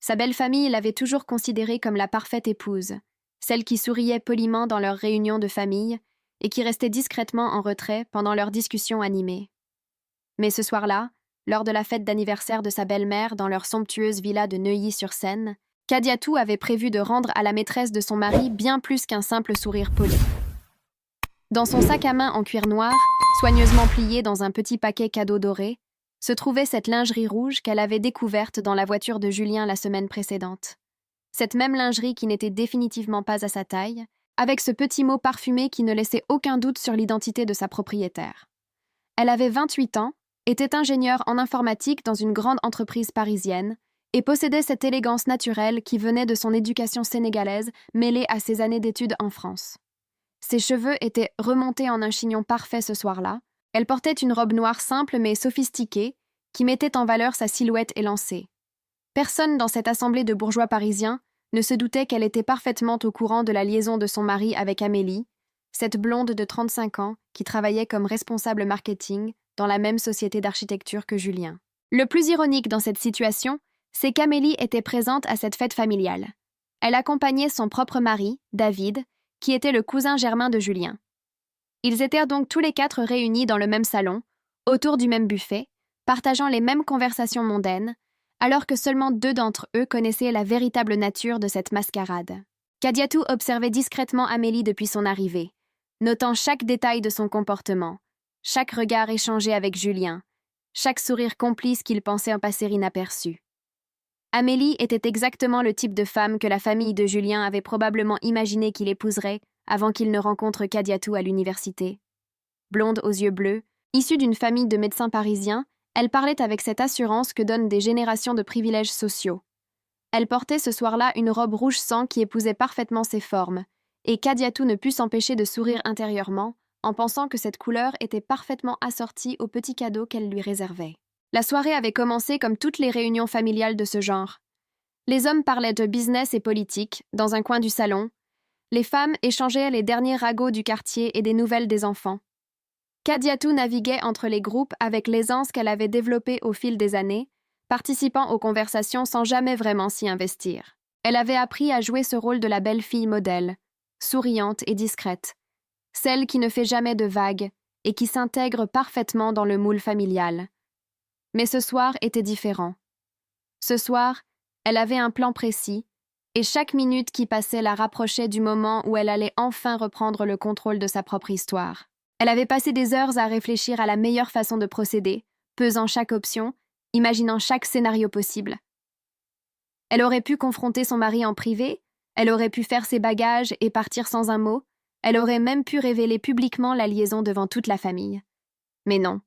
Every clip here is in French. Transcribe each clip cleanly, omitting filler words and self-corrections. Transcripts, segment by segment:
Sa belle famille l'avait toujours considérée comme la parfaite épouse, celle qui souriait poliment dans leurs réunions de famille et qui restait discrètement en retrait pendant leurs discussions animées. Mais ce soir-là, lors de la fête d'anniversaire de sa belle-mère dans leur somptueuse villa de Neuilly-sur-Seine, Kadiatou avait prévu de rendre à la maîtresse de son mari bien plus qu'un simple sourire poli. Dans son sac à main en cuir noir, soigneusement plié dans un petit paquet cadeau doré, se trouvait cette lingerie rouge qu'elle avait découverte dans la voiture de Julien la semaine précédente. Cette même lingerie qui n'était définitivement pas à sa taille, avec ce petit mot parfumé qui ne laissait aucun doute sur l'identité de sa propriétaire. Elle avait 28 ans, était ingénieure en informatique dans une grande entreprise parisienne et possédait cette élégance naturelle qui venait de son éducation sénégalaise mêlée à ses années d'études en France. Ses cheveux étaient remontés en un chignon parfait ce soir-là. Elle portait une robe noire simple mais sophistiquée qui mettait en valeur sa silhouette élancée. Personne dans cette assemblée de bourgeois parisiens ne se doutait qu'elle était parfaitement au courant de la liaison de son mari avec Amélie, cette blonde de 35 ans qui travaillait comme responsable marketing dans la même société d'architecture que Julien. Le plus ironique dans cette situation, c'est qu'Amélie était présente à cette fête familiale. Elle accompagnait son propre mari, David, qui était le cousin germain de Julien. Ils étaient donc tous les quatre réunis dans le même salon, autour du même buffet, partageant les mêmes conversations mondaines, alors que seulement 2 d'entre eux connaissaient la véritable nature de cette mascarade. Kadiatou observait discrètement Amélie depuis son arrivée, notant chaque détail de son comportement, chaque regard échangé avec Julien, chaque sourire complice qu'il pensait en passer inaperçu. Amélie était exactement le type de femme que la famille de Julien avait probablement imaginé qu'il épouserait avant qu'il ne rencontre Kadiatou à l'université. Blonde aux yeux bleus, issue d'une famille de médecins parisiens, elle parlait avec cette assurance que donnent des générations de privilèges sociaux. Elle portait ce soir-là une robe rouge sang qui épousait parfaitement ses formes, et Kadiatou ne put s'empêcher de sourire intérieurement en pensant que cette couleur était parfaitement assortie aux petits cadeaux qu'elle lui réservait. La soirée avait commencé comme toutes les réunions familiales de ce genre. Les hommes parlaient de business et politique, dans un coin du salon. Les femmes échangeaient les derniers ragots du quartier et des nouvelles des enfants. Kadiatou naviguait entre les groupes avec l'aisance qu'elle avait développée au fil des années, participant aux conversations sans jamais vraiment s'y investir. Elle avait appris à jouer ce rôle de la belle fille modèle, souriante et discrète, celle qui ne fait jamais de vagues et qui s'intègre parfaitement dans le moule familial. Mais ce soir était différent. Ce soir, elle avait un plan précis, et chaque minute qui passait la rapprochait du moment où elle allait enfin reprendre le contrôle de sa propre histoire. Elle avait passé des heures à réfléchir à la meilleure façon de procéder, pesant chaque option, imaginant chaque scénario possible. Elle aurait pu confronter son mari en privé, elle aurait pu faire ses bagages et partir sans un mot, elle aurait même pu révéler publiquement la liaison devant toute la famille. Mais non,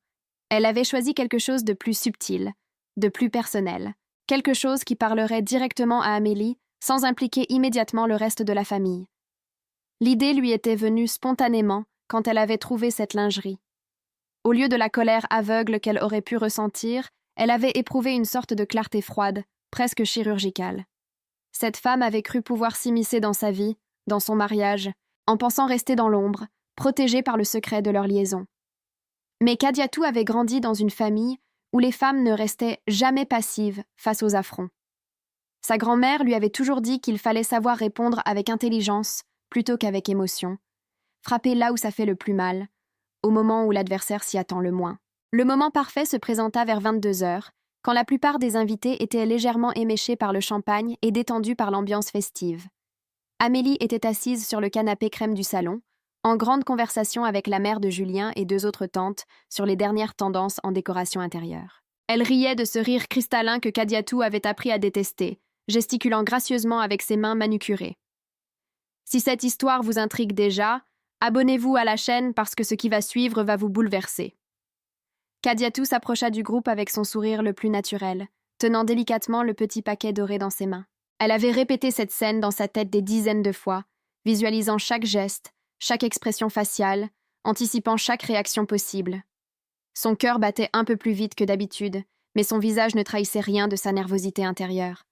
elle avait choisi quelque chose de plus subtil, de plus personnel, quelque chose qui parlerait directement à Amélie sans impliquer immédiatement le reste de la famille. L'idée lui était venue spontanément quand elle avait trouvé cette lingerie. Au lieu de la colère aveugle qu'elle aurait pu ressentir, elle avait éprouvé une sorte de clarté froide, presque chirurgicale. Cette femme avait cru pouvoir s'immiscer dans sa vie, dans son mariage, en pensant rester dans l'ombre, protégée par le secret de leur liaison. Mais Kadiatou avait grandi dans une famille où les femmes ne restaient jamais passives face aux affronts. Sa grand-mère lui avait toujours dit qu'il fallait savoir répondre avec intelligence plutôt qu'avec émotion, frapper là où ça fait le plus mal, au moment où l'adversaire s'y attend le moins. Le moment parfait se présenta vers 22 heures, quand la plupart des invités étaient légèrement éméchés par le champagne et détendus par l'ambiance festive. Amélie était assise sur le canapé crème du salon, en grande conversation avec la mère de Julien et 2 autres tantes sur les dernières tendances en décoration intérieure. Elle riait de ce rire cristallin que Kadiatou avait appris à détester, gesticulant gracieusement avec ses mains manucurées. Si cette histoire vous intrigue déjà, abonnez-vous à la chaîne parce que ce qui va suivre va vous bouleverser. Kadiatou s'approcha du groupe avec son sourire le plus naturel, tenant délicatement le petit paquet doré dans ses mains. Elle avait répété cette scène dans sa tête des dizaines de fois, visualisant chaque geste, chaque expression faciale, anticipant chaque réaction possible. Son cœur battait un peu plus vite que d'habitude, mais son visage ne trahissait rien de sa nervosité intérieure.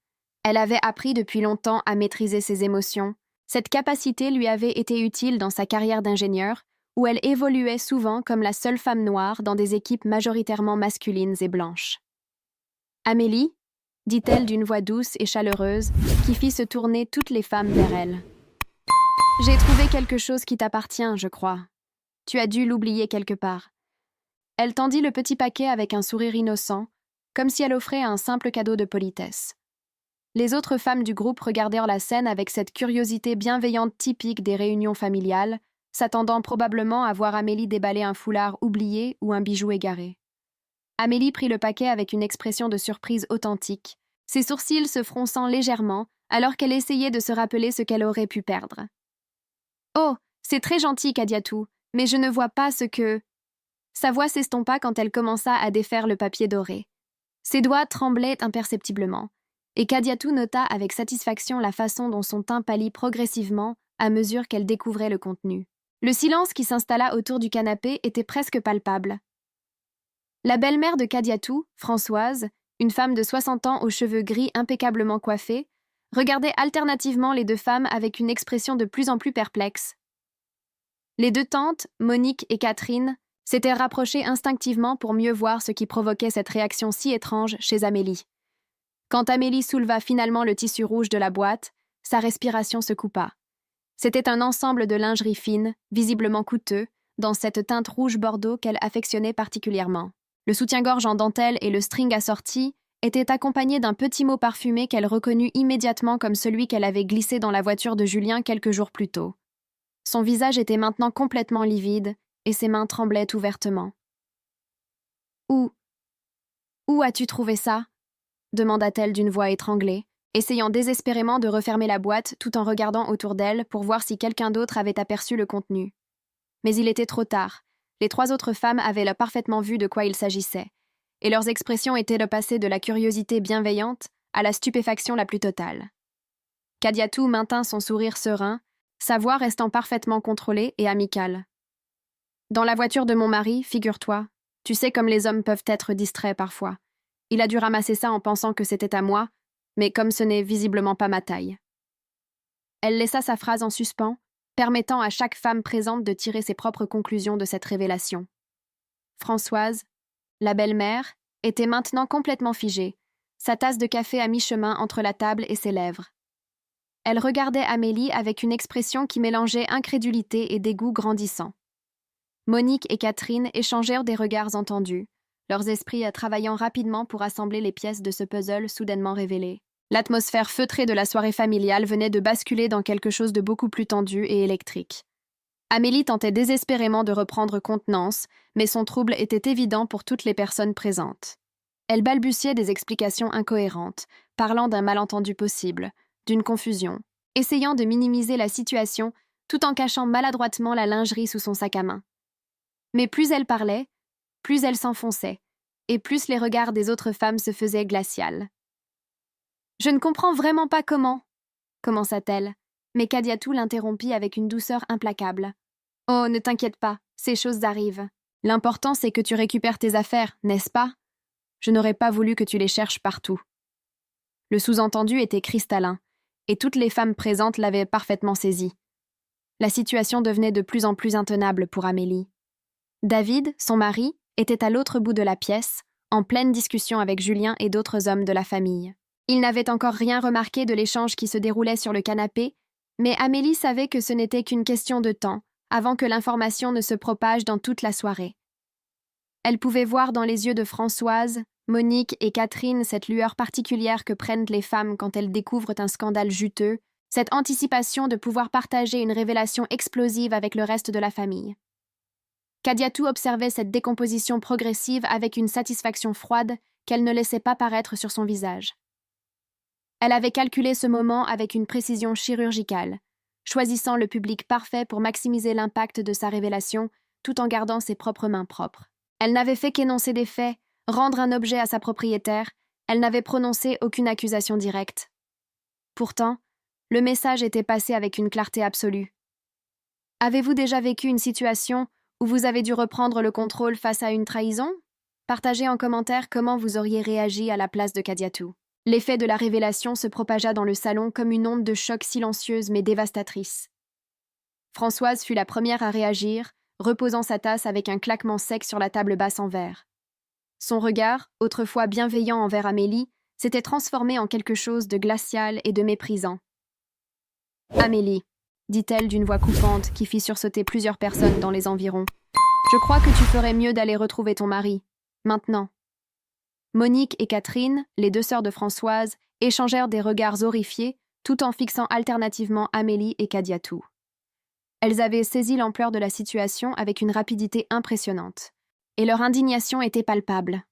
Elle avait appris depuis longtemps à maîtriser ses émotions. Cette capacité lui avait été utile dans sa carrière d'ingénieure, où elle évoluait souvent comme la seule femme noire dans des équipes majoritairement masculines et blanches. « Amélie » dit-elle d'une voix douce et chaleureuse qui fit se tourner toutes les femmes vers elle. J'ai trouvé quelque chose qui t'appartient, je crois. Tu as dû l'oublier quelque part. Elle tendit le petit paquet avec un sourire innocent, comme si elle offrait un simple cadeau de politesse. Les autres femmes du groupe regardèrent la scène avec cette curiosité bienveillante typique des réunions familiales, s'attendant probablement à voir Amélie déballer un foulard oublié ou un bijou égaré. Amélie prit le paquet avec une expression de surprise authentique, ses sourcils se fronçant légèrement alors qu'elle essayait de se rappeler ce qu'elle aurait pu perdre. « Oh, c'est très gentil, Kadiatou, mais je ne vois pas ce que… » Sa voix s'estompa quand elle commença à défaire le papier doré. Ses doigts tremblaient imperceptiblement, et Kadiatou nota avec satisfaction la façon dont son teint pâlit progressivement à mesure qu'elle découvrait le contenu. Le silence qui s'installa autour du canapé était presque palpable. La belle-mère de Kadiatou, Françoise, une femme de 60 ans aux cheveux gris impeccablement coiffés, regardait alternativement les deux femmes avec une expression de plus en plus perplexe. Les deux tantes, Monique et Catherine, s'étaient rapprochées instinctivement pour mieux voir ce qui provoquait cette réaction si étrange chez Amélie. Quand Amélie souleva finalement le tissu rouge de la boîte, sa respiration se coupa. C'était un ensemble de lingerie fine, visiblement coûteux, dans cette teinte rouge bordeaux qu'elle affectionnait particulièrement. Le soutien-gorge en dentelle et le string assorti étaient accompagnés d'un petit mot parfumé qu'elle reconnut immédiatement comme celui qu'elle avait glissé dans la voiture de Julien quelques jours plus tôt. Son visage était maintenant complètement livide et ses mains tremblaient ouvertement. « Où as-tu trouvé ça ?» demanda-t-elle d'une voix étranglée, essayant désespérément de refermer la boîte tout en regardant autour d'elle pour voir si quelqu'un d'autre avait aperçu le contenu. Mais il était trop tard. Les trois autres femmes avaient parfaitement vu de quoi il s'agissait, et leurs expressions étaient de passer de la curiosité bienveillante à la stupéfaction la plus totale. Kadiatou maintint son sourire serein, sa voix restant parfaitement contrôlée et amicale. « Dans la voiture de mon mari, figure-toi, tu sais comme les hommes peuvent être distraits parfois. Il a dû ramasser ça en pensant que c'était à moi, mais comme ce n'est visiblement pas ma taille. » Elle laissa sa phrase en suspens, permettant à chaque femme présente de tirer ses propres conclusions de cette révélation. Françoise, la belle-mère, était maintenant complètement figée, sa tasse de café à mi-chemin entre la table et ses lèvres. Elle regardait Amélie avec une expression qui mélangeait incrédulité et dégoût grandissant. Monique et Catherine échangèrent des regards entendus, leurs esprits travaillant rapidement pour assembler les pièces de ce puzzle soudainement révélé. L'atmosphère feutrée de la soirée familiale venait de basculer dans quelque chose de beaucoup plus tendu et électrique. Amélie tentait désespérément de reprendre contenance, mais son trouble était évident pour toutes les personnes présentes. Elle balbutiait des explications incohérentes, parlant d'un malentendu possible, d'une confusion, essayant de minimiser la situation tout en cachant maladroitement la lingerie sous son sac à main. Mais plus elle parlait, plus elle s'enfonçait, et plus les regards des autres femmes se faisaient glaciales. « Je ne comprends vraiment pas comment, » commença-t-elle, mais Kadiatou l'interrompit avec une douceur implacable. « Oh, ne t'inquiète pas, ces choses arrivent. L'important, c'est que tu récupères tes affaires, n'est-ce pas? Je n'aurais pas voulu que tu les cherches partout. » Le sous-entendu était cristallin, et toutes les femmes présentes l'avaient parfaitement saisi. La situation devenait de plus en plus intenable pour Amélie. David, son mari, était à l'autre bout de la pièce, en pleine discussion avec Julien et d'autres hommes de la famille. Il n'avait encore rien remarqué de l'échange qui se déroulait sur le canapé, mais Amélie savait que ce n'était qu'une question de temps avant que l'information ne se propage dans toute la soirée. Elle pouvait voir dans les yeux de Françoise, Monique et Catherine cette lueur particulière que prennent les femmes quand elles découvrent un scandale juteux, cette anticipation de pouvoir partager une révélation explosive avec le reste de la famille. Kadiatou observait cette décomposition progressive avec une satisfaction froide qu'elle ne laissait pas paraître sur son visage. Elle avait calculé ce moment avec une précision chirurgicale, choisissant le public parfait pour maximiser l'impact de sa révélation tout en gardant ses propres mains propres. Elle n'avait fait qu'énoncer des faits, rendre un objet à sa propriétaire, elle n'avait prononcé aucune accusation directe. Pourtant, le message était passé avec une clarté absolue. Avez-vous déjà vécu une situation où vous avez dû reprendre le contrôle face à une trahison? Partagez en commentaire comment vous auriez réagi à la place de Kadiatou. L'effet de la révélation se propagea dans le salon comme une onde de choc silencieuse mais dévastatrice. Françoise fut la première à réagir, reposant sa tasse avec un claquement sec sur la table basse en verre. Son regard, autrefois bienveillant envers Amélie, s'était transformé en quelque chose de glacial et de méprisant. « Amélie », dit-elle d'une voix coupante qui fit sursauter plusieurs personnes dans les environs. « Je crois que tu ferais mieux d'aller retrouver ton mari. Maintenant. » Monique et Catherine, les deux sœurs de Françoise, échangèrent des regards horrifiés, tout en fixant alternativement Amélie et Kadiatou. Elles avaient saisi l'ampleur de la situation avec une rapidité impressionnante, et leur indignation était palpable.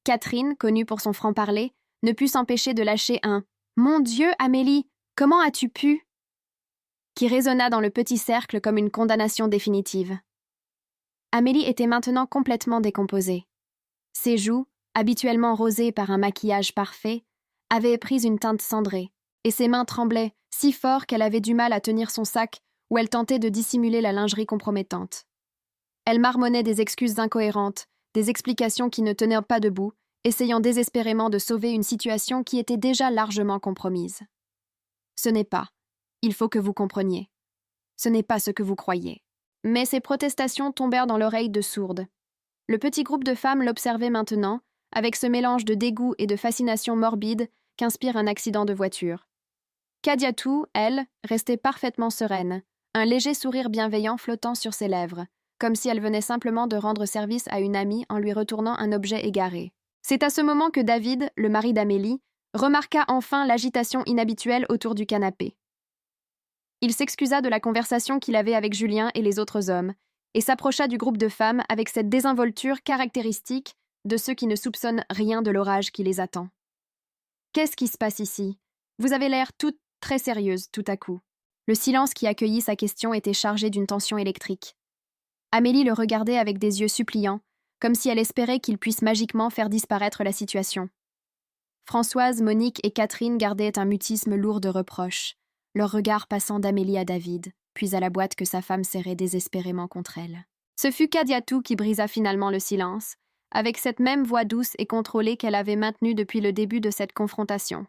Catherine, connue pour son franc-parler, ne put s'empêcher de lâcher un « Mon Dieu, Amélie, comment as-tu pu ?» qui résonna dans le petit cercle comme une condamnation définitive. Amélie était maintenant complètement décomposée. Ses joues, habituellement rosées par un maquillage parfait, avaient pris une teinte cendrée, et ses mains tremblaient si fort qu'elle avait du mal à tenir son sac où elle tentait de dissimuler la lingerie compromettante. Elle marmonnait des excuses incohérentes, des explications qui ne tenaient pas debout, essayant désespérément de sauver une situation qui était déjà largement compromise. Ce n'est pas. Il faut que vous compreniez. Ce n'est pas ce que vous croyez. Mais ces protestations tombèrent dans l'oreille de sourde. Le petit groupe de femmes l'observait maintenant, avec ce mélange de dégoût et de fascination morbide qu'inspire un accident de voiture. Kadiatou, elle, restait parfaitement sereine, un léger sourire bienveillant flottant sur ses lèvres, comme si elle venait simplement de rendre service à une amie en lui retournant un objet égaré. C'est à ce moment que David, le mari d'Amélie, remarqua enfin l'agitation inhabituelle autour du canapé. Il s'excusa de la conversation qu'il avait avec Julien et les autres hommes, et s'approcha du groupe de femmes avec cette désinvolture caractéristique de ceux qui ne soupçonnent rien de l'orage qui les attend. « Qu'est-ce qui se passe ici ? Vous avez l'air toutes très sérieuses tout à coup. » Le silence qui accueillit sa question était chargé d'une tension électrique. Amélie le regardait avec des yeux suppliants, comme si elle espérait qu'il puisse magiquement faire disparaître la situation. Françoise, Monique et Catherine gardaient un mutisme lourd de reproches, leur regard passant d'Amélie à David, puis à la boîte que sa femme serrait désespérément contre elle. Ce fut Kadiatou qui brisa finalement le silence, avec cette même voix douce et contrôlée qu'elle avait maintenue depuis le début de cette confrontation.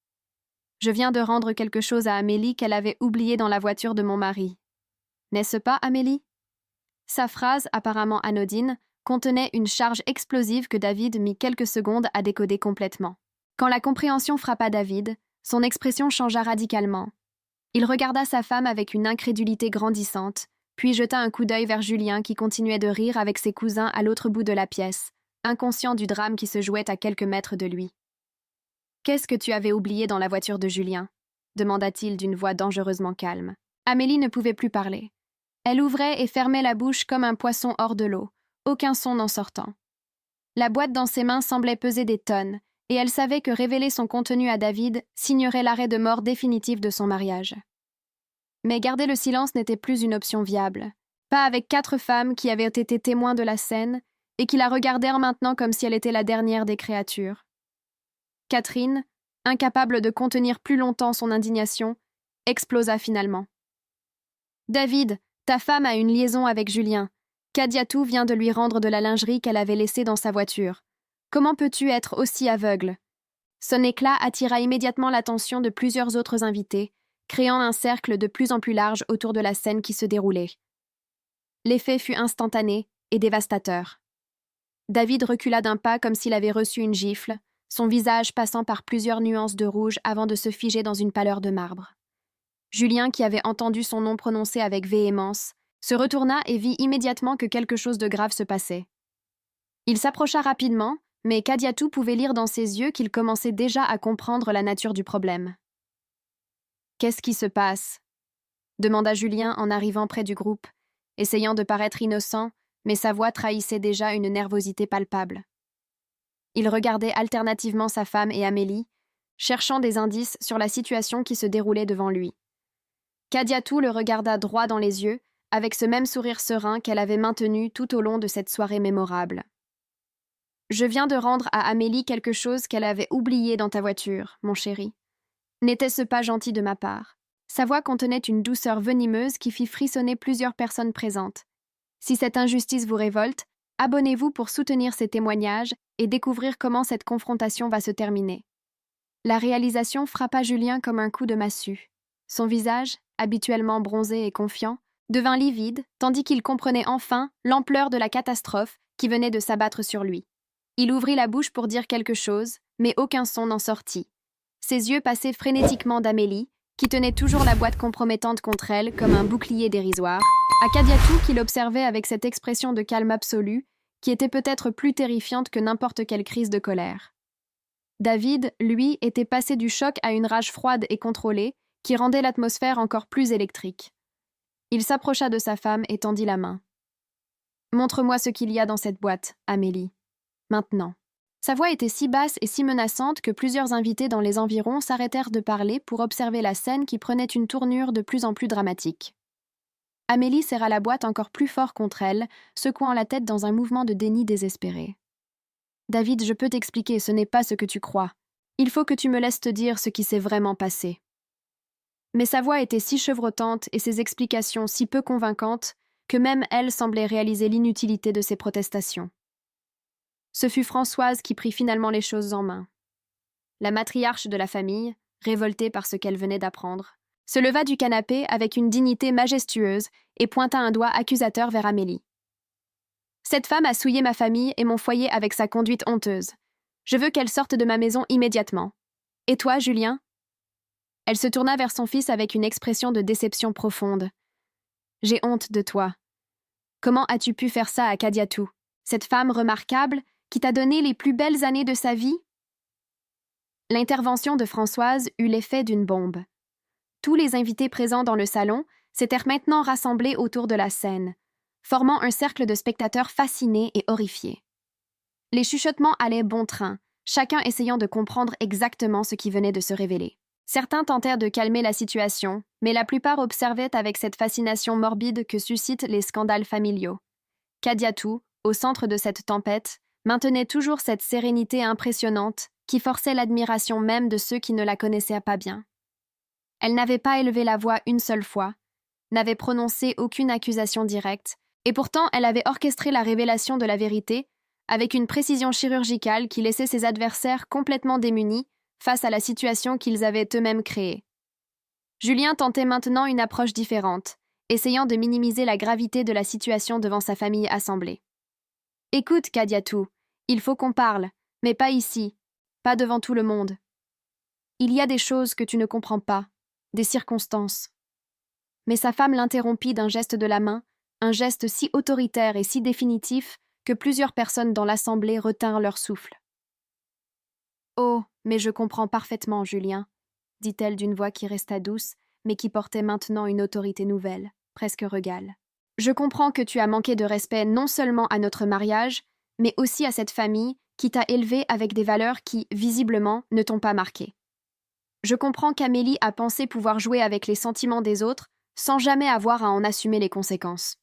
« Je viens de rendre quelque chose à Amélie qu'elle avait oublié dans la voiture de mon mari. N'est-ce pas, Amélie ?» Sa phrase, apparemment anodine, contenait une charge explosive que David mit quelques secondes à décoder complètement. Quand la compréhension frappa David, son expression changea radicalement. Il regarda sa femme avec une incrédulité grandissante, puis jeta un coup d'œil vers Julien qui continuait de rire avec ses cousins à l'autre bout de la pièce, inconscient du drame qui se jouait à quelques mètres de lui. « Qu'est-ce que tu avais oublié dans la voiture de Julien ?» demanda-t-il d'une voix dangereusement calme. Amélie ne pouvait plus parler. Elle ouvrait et fermait la bouche comme un poisson hors de l'eau, aucun son n'en sortant. La boîte dans ses mains semblait peser des tonnes, et elle savait que révéler son contenu à David signerait l'arrêt de mort définitif de son mariage. Mais garder le silence n'était plus une option viable, pas avec 4 femmes qui avaient été témoins de la scène et qui la regardèrent maintenant comme si elle était la dernière des créatures. Catherine, incapable de contenir plus longtemps son indignation, explosa finalement. « David, ta femme a une liaison avec Julien. Kadiatou vient de lui rendre de la lingerie qu'elle avait laissée dans sa voiture. Comment peux-tu être aussi aveugle ?» Son éclat attira immédiatement l'attention de plusieurs autres invités, créant un cercle de plus en plus large autour de la scène qui se déroulait. L'effet fut instantané et dévastateur. David recula d'un pas comme s'il avait reçu une gifle, son visage passant par plusieurs nuances de rouge avant de se figer dans une pâleur de marbre. Julien, qui avait entendu son nom prononcé avec véhémence, se retourna et vit immédiatement que quelque chose de grave se passait. Il s'approcha rapidement, mais Kadiatou pouvait lire dans ses yeux qu'il commençait déjà à comprendre la nature du problème. « Qu'est-ce qui se passe ?» demanda Julien en arrivant près du groupe, essayant de paraître innocent, mais sa voix trahissait déjà une nervosité palpable. Il regardait alternativement sa femme et Amélie, cherchant des indices sur la situation qui se déroulait devant lui. Kadiatou le regarda droit dans les yeux, avec ce même sourire serein qu'elle avait maintenu tout au long de cette soirée mémorable. « Je viens de rendre à Amélie quelque chose qu'elle avait oublié dans ta voiture, mon chéri. N'était-ce pas gentil de ma part ?» Sa voix contenait une douceur venimeuse qui fit frissonner plusieurs personnes présentes. Si cette injustice vous révolte, abonnez-vous pour soutenir ces témoignages et découvrir comment cette confrontation va se terminer. La réalisation frappa Julien comme un coup de massue. Son visage, habituellement bronzé et confiant, devint livide, tandis qu'il comprenait enfin l'ampleur de la catastrophe qui venait de s'abattre sur lui. Il ouvrit la bouche pour dire quelque chose, mais aucun son n'en sortit. Ses yeux passaient frénétiquement d'Amélie, qui tenait toujours la boîte compromettante contre elle comme un bouclier dérisoire, à Kadiatou qui l'observait avec cette expression de calme absolu, qui était peut-être plus terrifiante que n'importe quelle crise de colère. David, lui, était passé du choc à une rage froide et contrôlée, qui rendait l'atmosphère encore plus électrique. Il s'approcha de sa femme et tendit la main. « Montre-moi ce qu'il y a dans cette boîte, Amélie. Maintenant. » Sa voix était si basse et si menaçante que plusieurs invités dans les environs s'arrêtèrent de parler pour observer la scène qui prenait une tournure de plus en plus dramatique. Amélie serra la boîte encore plus fort contre elle, secouant la tête dans un mouvement de déni désespéré. « David, je peux t'expliquer, ce n'est pas ce que tu crois. Il faut que tu me laisses te dire ce qui s'est vraiment passé. » Mais sa voix était si chevrotante et ses explications si peu convaincantes que même elle semblait réaliser l'inutilité de ses protestations. Ce fut Françoise qui prit finalement les choses en main. La matriarche de la famille, révoltée par ce qu'elle venait d'apprendre, se leva du canapé avec une dignité majestueuse et pointa un doigt accusateur vers Amélie. « Cette femme a souillé ma famille et mon foyer avec sa conduite honteuse. Je veux qu'elle sorte de ma maison immédiatement. Et toi, Julien ?» Elle se tourna vers son fils avec une expression de déception profonde. « J'ai honte de toi. Comment as-tu pu faire ça à Kadiatou, cette femme remarquable qui t'a donné les plus belles années de sa vie ?» L'intervention de Françoise eut l'effet d'une bombe. Tous les invités présents dans le salon s'étaient maintenant rassemblés autour de la scène, formant un cercle de spectateurs fascinés et horrifiés. Les chuchotements allaient bon train, chacun essayant de comprendre exactement ce qui venait de se révéler. Certains tentèrent de calmer la situation, mais la plupart observaient avec cette fascination morbide que suscitent les scandales familiaux. Kadiatou, au centre de cette tempête, maintenait toujours cette sérénité impressionnante qui forçait l'admiration même de ceux qui ne la connaissaient pas bien. Elle n'avait pas élevé la voix une seule fois, n'avait prononcé aucune accusation directe, et pourtant elle avait orchestré la révélation de la vérité avec une précision chirurgicale qui laissait ses adversaires complètement démunis face à la situation qu'ils avaient eux-mêmes créée. Julien tentait maintenant une approche différente, essayant de minimiser la gravité de la situation devant sa famille assemblée. « Écoute, Kadiatou, il faut qu'on parle, mais pas ici, pas devant tout le monde. Il y a des choses que tu ne comprends pas, des circonstances. » Mais sa femme l'interrompit d'un geste de la main, un geste si autoritaire et si définitif que plusieurs personnes dans l'assemblée retinrent leur souffle. « Oh, mais je comprends parfaitement, Julien, » dit-elle d'une voix qui resta douce, mais qui portait maintenant une autorité nouvelle, presque regale. « Je comprends que tu as manqué de respect non seulement à notre mariage, mais aussi à cette famille qui t'a élevé avec des valeurs qui, visiblement, ne t'ont pas marqué. Je comprends qu'Amélie a pensé pouvoir jouer avec les sentiments des autres sans jamais avoir à en assumer les conséquences. »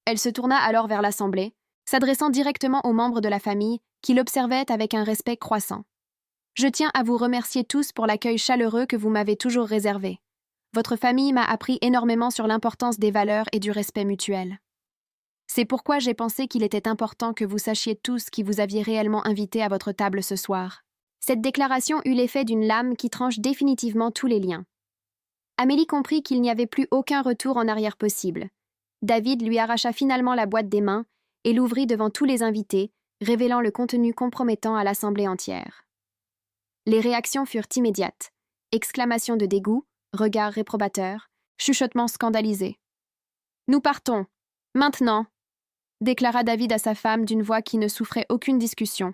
Elle se tourna alors vers l'assemblée, s'adressant directement aux membres de la famille qui l'observaient avec un respect croissant. « Je tiens à vous remercier tous pour l'accueil chaleureux que vous m'avez toujours réservé. Votre famille m'a appris énormément sur l'importance des valeurs et du respect mutuel. C'est pourquoi j'ai pensé qu'il était important que vous sachiez tous qui vous aviez réellement invité à votre table ce soir. » Cette déclaration eut l'effet d'une lame qui tranche définitivement tous les liens. Amélie comprit qu'il n'y avait plus aucun retour en arrière possible. David lui arracha finalement la boîte des mains et l'ouvrit devant tous les invités, révélant le contenu compromettant à l'assemblée entière. Les réactions furent immédiates. Exclamations de dégoût, regards réprobateurs, chuchotements scandalisés. « Nous partons, maintenant !» déclara David à sa femme d'une voix qui ne souffrait aucune discussion.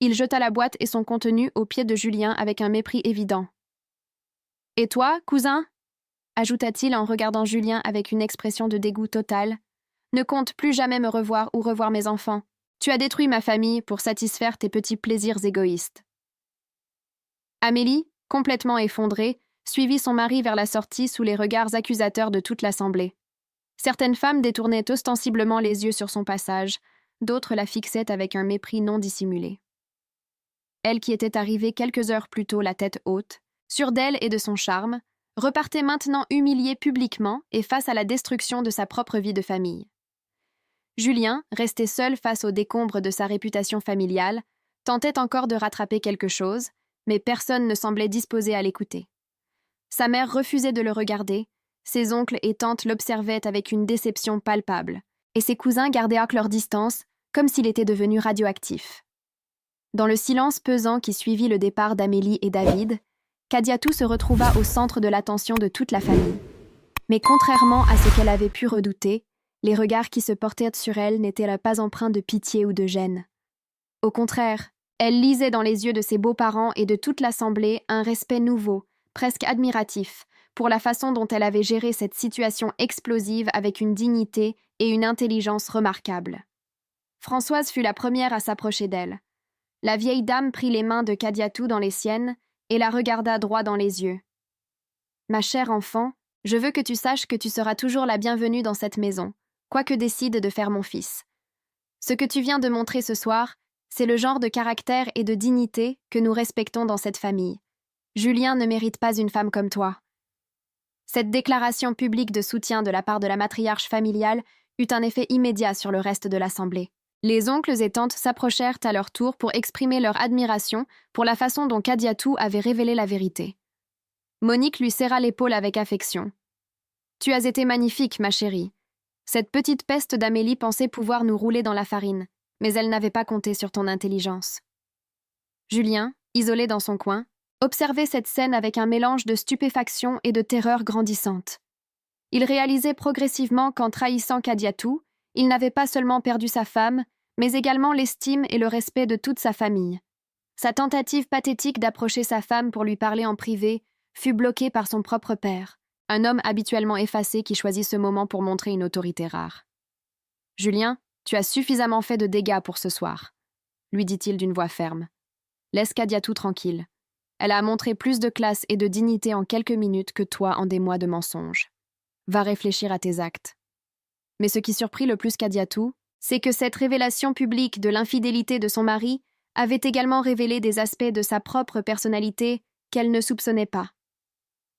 Il jeta la boîte et son contenu aux pieds de Julien avec un mépris évident. « Et toi, cousin ?» ajouta-t-il en regardant Julien avec une expression de dégoût total. « Ne compte plus jamais me revoir ou revoir mes enfants. Tu as détruit ma famille pour satisfaire tes petits plaisirs égoïstes. » Amélie, complètement effondrée, suivit son mari vers la sortie sous les regards accusateurs de toute l'assemblée. Certaines femmes détournaient ostensiblement les yeux sur son passage, d'autres la fixaient avec un mépris non dissimulé. Elle qui était arrivée quelques heures plus tôt la tête haute, sûre d'elle et de son charme, repartait maintenant humiliée publiquement et face à la destruction de sa propre vie de famille. Julien, resté seul face aux décombres de sa réputation familiale, tentait encore de rattraper quelque chose, mais personne ne semblait disposé à l'écouter. Sa mère refusait de le regarder, ses oncles et tantes l'observaient avec une déception palpable, et ses cousins gardaient leur distance, comme s'il était devenu radioactif. Dans le silence pesant qui suivit le départ d'Amélie et David, Kadiatou se retrouva au centre de l'attention de toute la famille. Mais contrairement à ce qu'elle avait pu redouter, les regards qui se portaient sur elle n'étaient pas empreints de pitié ou de gêne. Au contraire, elle lisait dans les yeux de ses beaux-parents et de toute l'assemblée un respect nouveau, presque admiratif, pour la façon dont elle avait géré cette situation explosive avec une dignité et une intelligence remarquables. Françoise fut la première à s'approcher d'elle. La vieille dame prit les mains de Kadiatou dans les siennes et la regarda droit dans les yeux. « Ma chère enfant, je veux que tu saches que tu seras toujours la bienvenue dans cette maison, quoi que décide de faire mon fils. Ce que tu viens de montrer ce soir, c'est le genre de caractère et de dignité que nous respectons dans cette famille. Julien ne mérite pas une femme comme toi. » Cette déclaration publique de soutien de la part de la matriarche familiale eut un effet immédiat sur le reste de l'assemblée. Les oncles et tantes s'approchèrent à leur tour pour exprimer leur admiration pour la façon dont Kadiatou avait révélé la vérité. Monique lui serra l'épaule avec affection. « Tu as été magnifique, ma chérie. Cette petite peste d'Amélie pensait pouvoir nous rouler dans la farine, mais elle n'avait pas compté sur ton intelligence. » Julien, isolé dans son coin, observait cette scène avec un mélange de stupéfaction et de terreur grandissante. Il réalisait progressivement qu'en trahissant Kadiatou, il n'avait pas seulement perdu sa femme, mais également l'estime et le respect de toute sa famille. Sa tentative pathétique d'approcher sa femme pour lui parler en privé fut bloquée par son propre père, un homme habituellement effacé qui choisit ce moment pour montrer une autorité rare. « Julien, tu as suffisamment fait de dégâts pour ce soir, » lui dit-il d'une voix ferme. « Laisse Kadiatou tranquille. Elle a montré plus de classe et de dignité en quelques minutes que toi en des mois de mensonges. Va réfléchir à tes actes. » Mais ce qui surprit le plus Kadiatou, c'est que cette révélation publique de l'infidélité de son mari avait également révélé des aspects de sa propre personnalité qu'elle ne soupçonnait pas.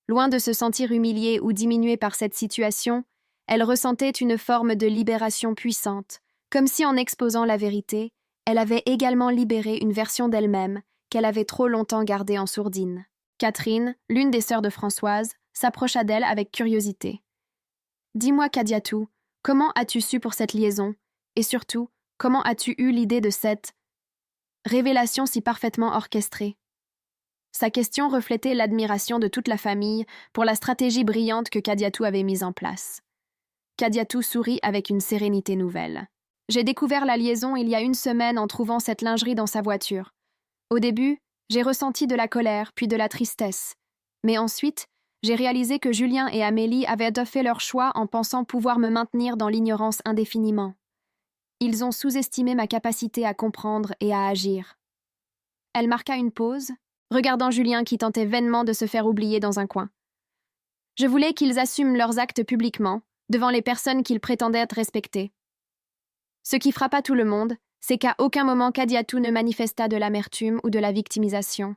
Loin de se sentir humiliée ou diminuée par cette situation, elle ressentait une forme de libération puissante, comme si en exposant la vérité, elle avait également libéré une version d'elle-même qu'elle avait trop longtemps gardée en sourdine. Catherine, l'une des sœurs de Françoise, s'approcha d'elle avec curiosité. « Dis-moi, Kadiatou, comment as-tu su pour cette liaison? Et surtout, comment as-tu eu l'idée de cette révélation si parfaitement orchestrée ?» Sa question reflétait l'admiration de toute la famille pour la stratégie brillante que Kadiatou avait mise en place. Kadiatou sourit avec une sérénité nouvelle. « J'ai découvert la liaison il y a une semaine en trouvant cette lingerie dans sa voiture. Au début, j'ai ressenti de la colère, puis de la tristesse. Mais ensuite, j'ai réalisé que Julien et Amélie avaient fait leur choix en pensant pouvoir me maintenir dans l'ignorance indéfiniment. Ils ont sous-estimé ma capacité à comprendre et à agir. » Elle marqua une pause, regardant Julien qui tentait vainement de se faire oublier dans un coin. « Je voulais qu'ils assument leurs actes publiquement, devant les personnes qu'ils prétendaient respecter. Ce qui frappa tout le monde, c'est qu'à aucun moment Kadiatou ne manifesta de l'amertume ou de la victimisation.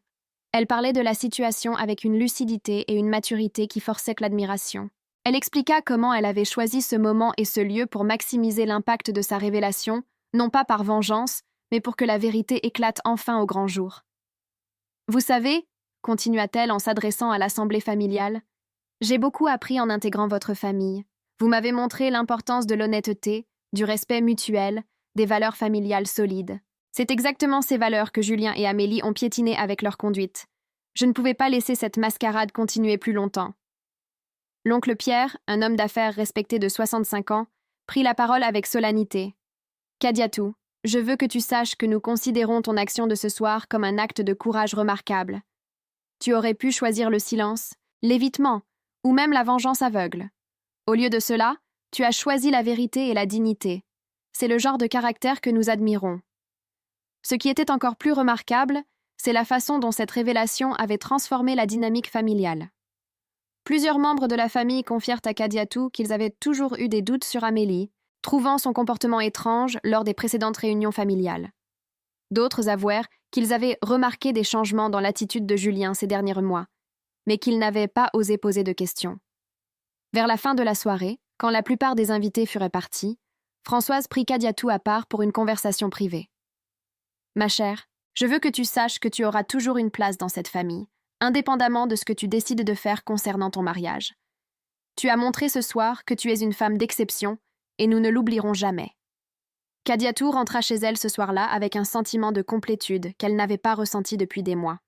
Elle parlait de la situation avec une lucidité et une maturité qui forçaient l'admiration. Elle expliqua comment elle avait choisi ce moment et ce lieu pour maximiser l'impact de sa révélation, non pas par vengeance, mais pour que la vérité éclate enfin au grand jour. « Vous savez, » continua-t-elle en s'adressant à l'assemblée familiale, « j'ai beaucoup appris en intégrant votre famille. Vous m'avez montré l'importance de l'honnêteté, du respect mutuel, des valeurs familiales solides. C'est exactement ces valeurs que Julien et Amélie ont piétinées avec leur conduite. Je ne pouvais pas laisser cette mascarade continuer plus longtemps. » L'oncle Pierre, un homme d'affaires respecté de 65 ans, prit la parole avec solennité. « Kadiatou, je veux que tu saches que nous considérons ton action de ce soir comme un acte de courage remarquable. Tu aurais pu choisir le silence, l'évitement, ou même la vengeance aveugle. Au lieu de cela, tu as choisi la vérité et la dignité. C'est le genre de caractère que nous admirons. Ce qui était encore plus remarquable, c'est la façon dont cette révélation avait transformé la dynamique familiale. Plusieurs membres de la famille confièrent à Kadiatou qu'ils avaient toujours eu des doutes sur Amélie, trouvant son comportement étrange lors des précédentes réunions familiales. D'autres avouèrent qu'ils avaient remarqué des changements dans l'attitude de Julien ces derniers mois, mais qu'ils n'avaient pas osé poser de questions. Vers la fin de la soirée, quand la plupart des invités furent partis, Françoise prit Kadiatou à part pour une conversation privée. « Ma chère, je veux que tu saches que tu auras toujours une place dans cette famille, indépendamment de ce que tu décides de faire concernant ton mariage. Tu as montré ce soir que tu es une femme d'exception, et nous ne l'oublierons jamais. Kadiatou rentra chez elle ce soir-là avec un sentiment de complétude qu'elle n'avait pas ressenti depuis des mois.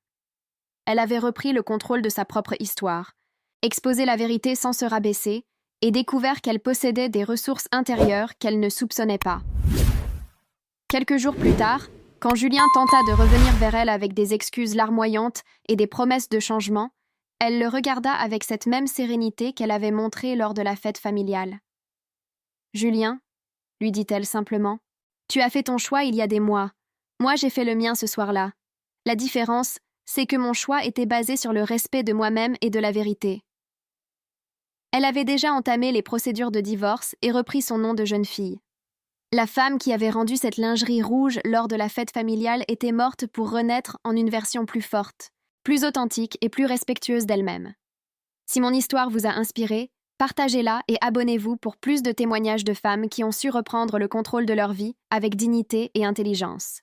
Elle avait repris le contrôle de sa propre histoire, exposé la vérité sans se rabaisser et découvert qu'elle possédait des ressources intérieures qu'elle ne soupçonnait pas. Quelques jours plus tard, quand Julien tenta de revenir vers elle avec des excuses larmoyantes et des promesses de changement, elle le regarda avec cette même sérénité qu'elle avait montrée lors de la fête familiale. « Julien, » lui dit-elle simplement, « tu as fait ton choix il y a des mois. Moi, j'ai fait le mien ce soir-là. La différence, c'est que mon choix était basé sur le respect de moi-même et de la vérité. » Elle avait déjà entamé les procédures de divorce et repris son nom de jeune fille. La femme qui avait rendu cette lingerie rouge lors de la fête familiale était morte pour renaître en une version plus forte, plus authentique et plus respectueuse d'elle-même. Si mon histoire vous a inspiré, partagez-la et abonnez-vous pour plus de témoignages de femmes qui ont su reprendre le contrôle de leur vie avec dignité et intelligence.